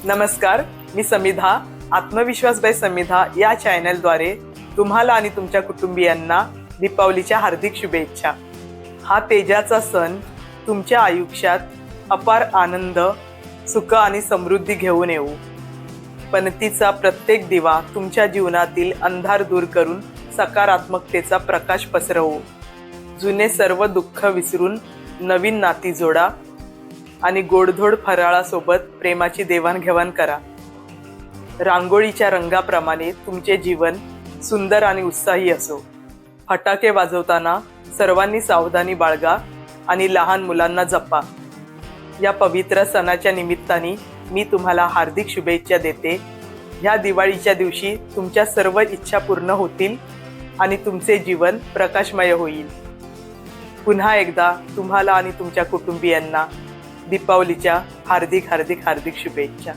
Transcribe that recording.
नमस्कार, मी समिधा. आत्मविश्वास बाय समिधा या चॅनलद्वारे तुम्हाला आणि तुमच्या कुटुंबियांना दीपावलीच्या हार्दिक शुभेच्छा. हा तेजाचा सण तुमच्या आयुष्यात अपार आनंद, सुख आणि समृद्धी घेऊन येऊ. पणतीचा प्रत्येक दिवा तुमच्या जीवनातील अंधार दूर करून सकारात्मकतेचा प्रकाश पसरवू. जुने सर्व दुःख विसरून नवीन नाती जोडा आणि गोडधोड फराळासोबत प्रेमाची देवाणघेवाण करा. रांगोळीच्या रंगाप्रमाणे तुमचे जीवन सुंदर आणि उत्साही असो. फटाके वाजवताना सर्वांनी सावधानी बाळगा आणि लहान मुलांना जपा. या पवित्र सणाच्या निमित्ताने मी तुम्हाला हार्दिक शुभेच्छा देते. ह्या दिवाळीच्या दिवशी तुमच्या सर्व इच्छा पूर्ण होतील आणि तुमचे जीवन प्रकाशमय होईल. पुन्हा एकदा तुम्हाला आणि तुमच्या कुटुंबियांना दीपावलीच्या हार्दिक हार्दिक हार्दिक शुभेच्छा.